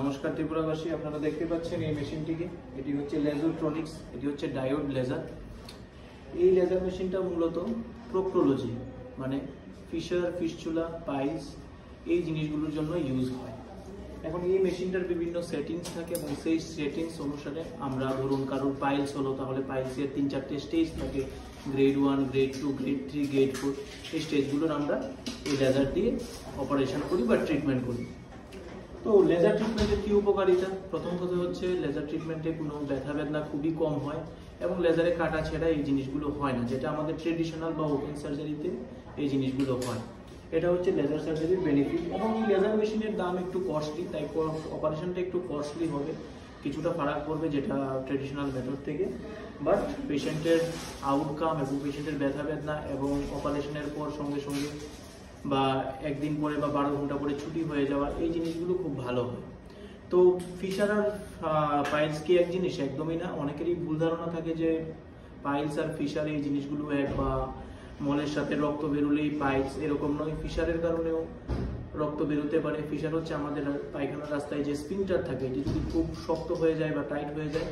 নমস্কার ত্রিপুরাবাসী, আপনারা দেখতে পাচ্ছেন এই মেশিনটিকে। এটি হচ্ছে লেজারট্রনিক্স, এটি হচ্ছে ডায়োড লেজার। এই লেজার মেশিনটা মূলত প্রোক্টোলজি মানে ফিশার, ফিস্চুলা, পাইলস এই জিনিসগুলোর জন্য ইউজ হয়। এখন এই মেশিনটার বিভিন্ন সেটিংস থাকে এবং সেই সেটিংস অনুসারে আমরা ধরুন কারোর পাইলস হলো, তাহলে পাইলসের 3-4টে স্টেজ থাকে, গ্রেড 1, গ্রেড 2, গ্রেড 3, গ্রেড 4। এই স্টেজগুলোর আমরা এই লেজার দিয়ে অপারেশন করি বা ট্রিটমেন্ট করি। তো লেজার ট্রিটমেন্টের কী উপকারিতা? প্রথম কথা হচ্ছে লেজার ট্রিটমেন্টে কোনো ব্যথা বেদনা খুবই কম হয় এবং লেজারে কাটা ছেঁড়া এই জিনিসগুলো হয় না, যেটা আমাদের ট্রেডিশনাল বা ওপেন সার্জারিতে এই জিনিসগুলো হয়। এটা হচ্ছে লেজার সার্জারির বেনিফিট। এবং এই লেজার মেশিনের দাম একটু কস্টলি, তাই অপারেশনটা একটু কস্টলি হবে, কিছুটা ফারাক পড়বে যেটা ট্রেডিশনাল মেথড থেকে। বাট পেশেন্টের আউটকাম এবং পেশেন্টের ব্যথা বেদনা এবং অপারেশনের পর সঙ্গে সঙ্গে বা একদিন পরে বা 12 ঘন্টা পরে ছুটি হয়ে যাওয়া, এই জিনিসগুলো খুব ভালো হয়। তো ফিশার আর পাইলস কি এক জিনিস? একদমই না। অনেকেরই ভুল ধারণা থাকে যে পাইলস আর ফিশার এই জিনিসগুলো এক, বা মলের সাথে রক্ত বেরোলেই পাইলস, এরকম নয়। ফিশারের কারণেও রক্ত বেরোতে পারে। ফিশার হচ্ছে আমাদের পায়খানার রাস্তায় যে স্পিনটার থাকে, এটি যদি খুব শক্ত হয়ে যায় বা টাইট হয়ে যায়,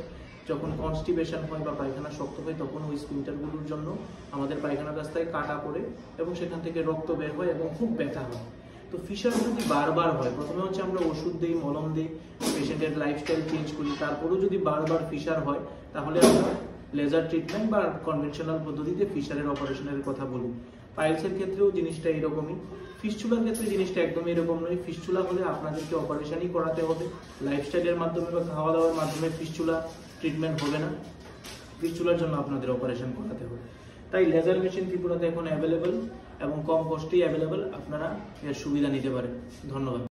যখন কনস্টিপেশন হয় বা পায়খানা শক্ত হয়, তখন ওই স্পিনটারগুলোর জন্য আমাদের পায়খানার রাস্তায় কাটা পড়ে এবং সেখান থেকে রক্ত বের হয় এবং খুব ব্যথা হয়। তো ফিশার যদি বারবার হয়, প্রথমে হচ্ছে আমরা ওষুধ দিই, মলম দিই, পেশেন্টের লাইফস্টাইল চেঞ্জ করি, তারপরেও যদি বারবার ফিশার হয়, তাহলে আমরা লেজার ট্রিটমেন্ট বা কনভেনশনাল পদ্ধতিতে ফিশারের অপারেশনের কথা বলি। পাইলসের ক্ষেত্রেও জিনিসটা এরকমই। ফিস্চুলার ক্ষেত্রে জিনিসটা একদমই এরকম নয়। ফিস্চুলা হলে আপনাদেরকে অপারেশনই করাতে হবে, লাইফস্টাইলের মাধ্যমে বা খাওয়া দাওয়ার মাধ্যমে ফিস্চুলা ট্রিটমেন্ট হবে না। ফিস্চুলার জন্য আপনাদের অপারেশন করাতে হবে। তাই লেজার মেশিন ত্রিপুরাতে এখন অ্যাভেলেবেল এবং কম কস্টেই অ্যাভেলেবেল। আপনারা এর সুবিধা নিতে পারেন। ধন্যবাদ।